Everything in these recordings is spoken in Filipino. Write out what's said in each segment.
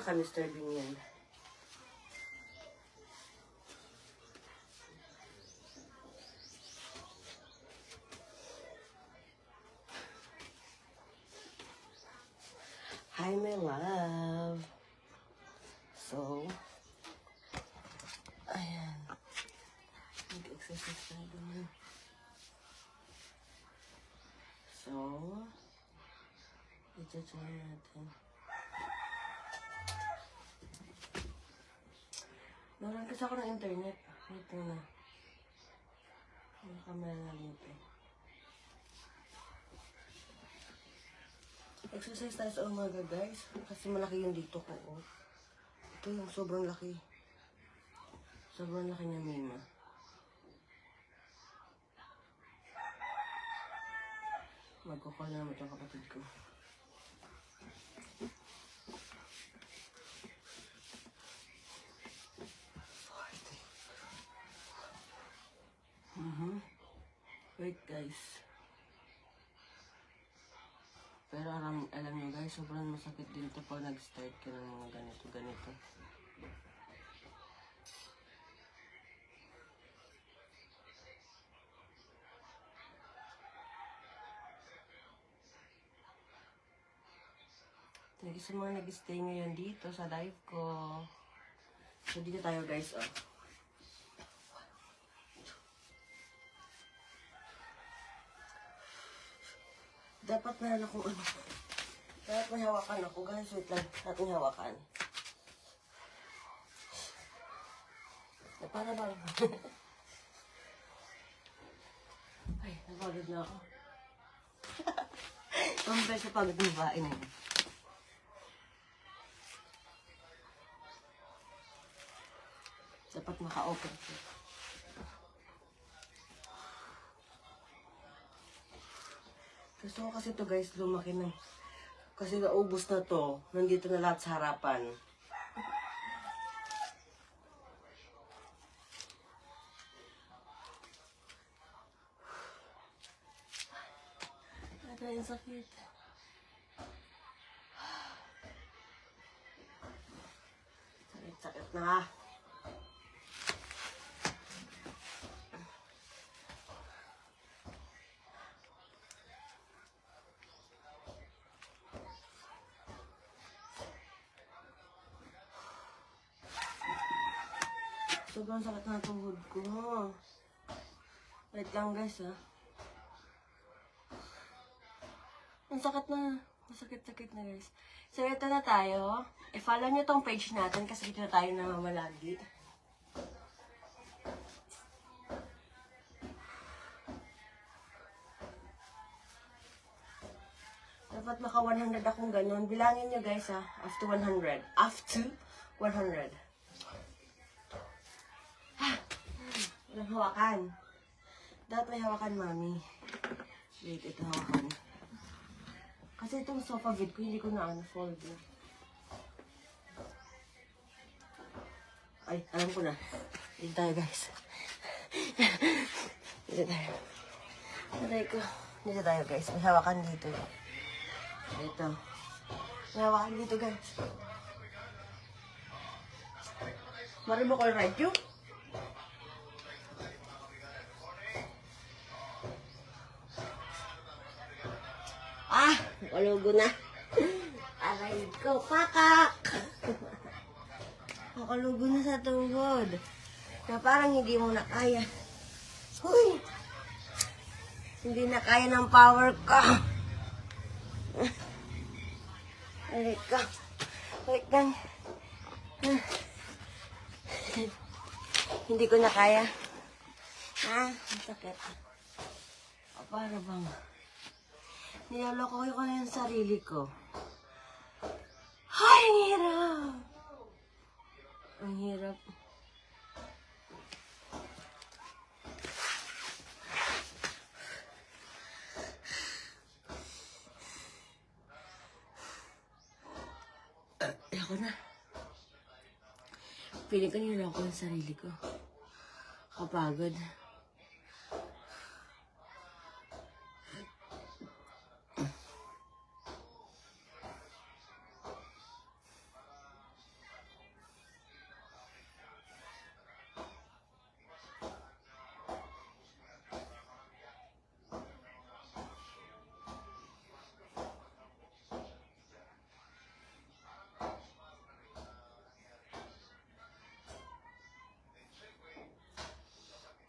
naka-Mr. Bean yan. Hi, my love. So, ayan. Mag-exercise tayo naman. So, i-try natin. Nawalan kasi ako ng internet. Wait na. Ang camera na dito. Exercise tayo sa umaga, guys. Kasi malaki yung dito ko, oh. Ito yung sobrang laki. Sobrang laki niya, Mima. Magkukul na naman itong kapatid ko. Wait, guys. Pero alam nyo, guys, sobrang masakit din ito pag nag-start ka ng mga ganito. Thank you sa mga nag-stay ngayon dito sa live ko. So, dito tayo, guys, oh. Dapat meron akong ano. Dapat may hawakan ako, guys. Wait lang. Dapat may hawakan. Para bang. Ay, napagod na ako. Compare sa pagod ng babae na yun. Dapat maka-open siya. Gusto ko kasi ito, guys, lumaki na. Kasi naubos na to. Nandito na lahat sa harapan. Ay, ang sakit. Sakit na. Sobrang sakit na tuhod ko. Wait lang, guys, ha. Ang sakit na. Masakit-sakit na, guys. So, ito na tayo. I-follow nyo tong page natin kasi dito na tayo namamalagi. Dapat maka 100 akong ganun. Bilangin nyo, guys, ha. After 100. After 100. Walang hawakan. Dapat may hawakan, mami. Wait, ito hawakan. Kasi itong sofa bed ko, hindi ko na unfold. Ay, alam ko na. Dito tayo, guys. Dito tayo. Dito tayo, guys. May hawakan dito. Dito. May hawakan dito, guys. Maribo ko ride you? Ah! Nakalugo na. Aray ko, pakak! Nakalugo na sa tuhod. Na parang hindi mo na kaya. Huy! Hindi na kaya ng power ko. Aray ko. Wait lang. Hindi ko na kaya. Ang sakit. O, para bang niloloko ko na yung sarili ko. Ay, ang hirap! Ang hirap. Ayoko na. Piling ko niloloko yung sarili ko. Kapagod.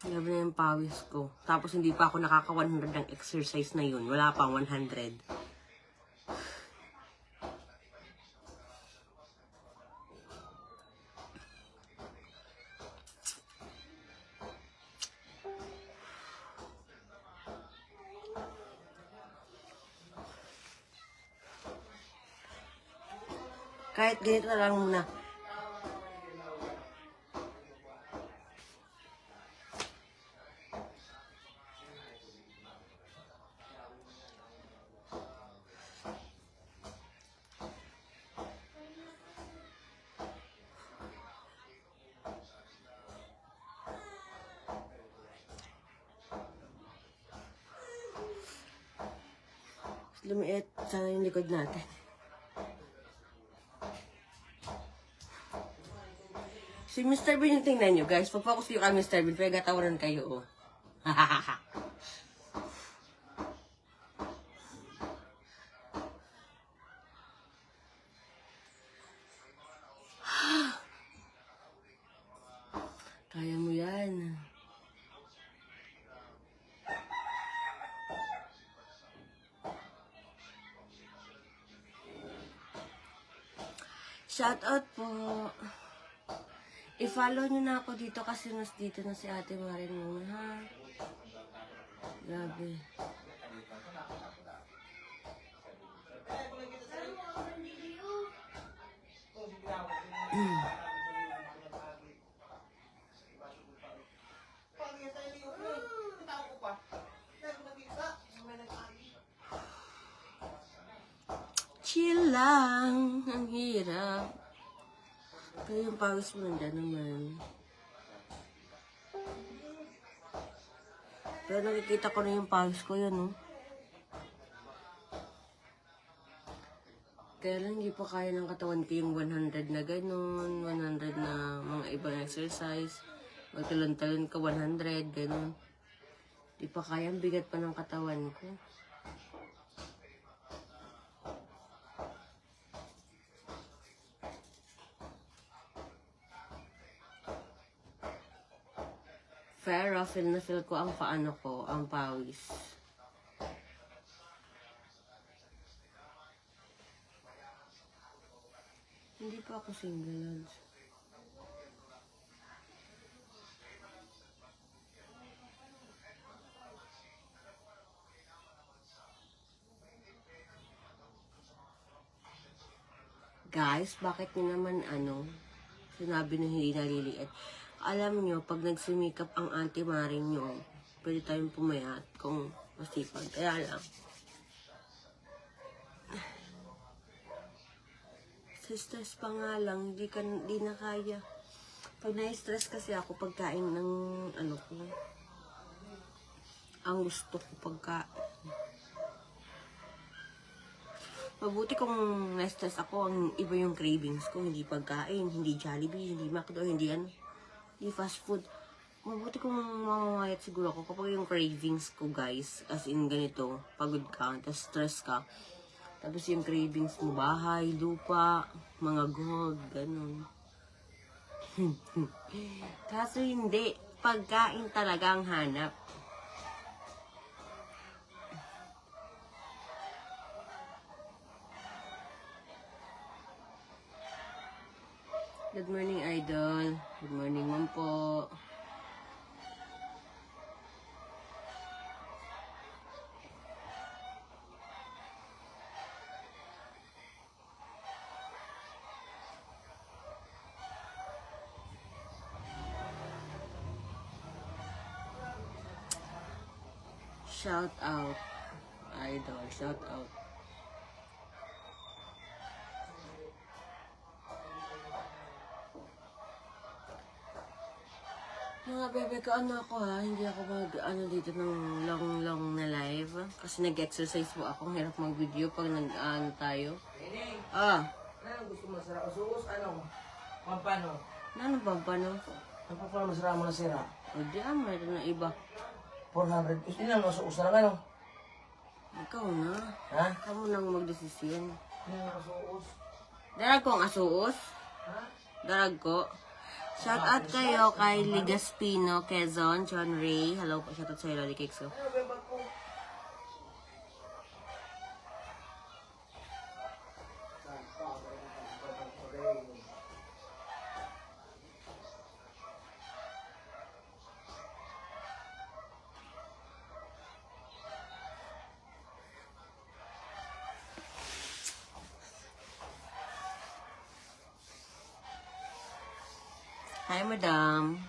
Grabe na yung pawis ko. Tapos hindi pa ako nakaka 100 ng exercise na yun. Wala pang 100. Kahit ganito na lang muna. Lumiit sana yung likod natin. Si Mr. Bean yung tingnan nyo, guys. Pag-focus kayo kay Mr. Bean, pwede gatawaran kayo, oh. Kaya mo yan. Shout out po. I-follow nyo na ako dito kasi nas dito na si Ate Marin muna, ha? Grabe. Chill lang. Ang hirap. Kaya yung pawis mo nandyan naman. Pero nakikita ko na yung pawis ko yun, oh. Kaya lang hindi pa kaya ng katawan ko yung 100 na ganun, 100 na mga ibang exercise. Magtalon-talon ka 100, ganun. Hindi pa kaya, ang bigat pa ng katawan ko. Pero feel na feel ko ang paano ko, ang pawis. Hindi pa ako single, lads. Guys, bakit nyo naman sinabi na hindi naliliit? Alam nyo, pag nagsumikap ang Auntie Maring nyo, pwede tayong pumayat kung masipag. Kaya lang. Stress pa nga lang, di na kaya. Pag na-stress kasi ako, pagkain ng ko, ang gusto ko pagkain. Mabuti kung na-stress ako, ang iba yung cravings ko, hindi pagkain, hindi Jollibee, hindi McDo, hindi fast food. Mabuti kung mamamayat siguro ako kapag yung cravings ko, guys, as in ganito, pagod ka, tapos stress ka. Tapos yung cravings mo, bahay, lupa, mga gold, ganun. Kaso hindi, pagkain talaga ang hanap. Good morning, Idol. Good morning, Mom po. Shout out, Idol. Shout out. Mga bebe ko, ako ha, hindi ako dito ng long na live. Kasi nag-exercise po ako, hirap mag-video pag tayo. Ah. Ano gusto mo masira? Usus? Ano? Pampano? Ano pampano? Ang pampano masira mo na sira? O di mayroon na iba. 400. Gusto nila usus na lang ano? Ikaw na. Ha? Kamu nang magdesisyon. Hindi na usus. Darag ko ang asuos. Ha? Darag ko. Shout out kayo kay Ligaspino, Quezon, John Ray. Hello po, shout out sa Loli Cakes ko. Ano ba yung bag ko? Hi, madam.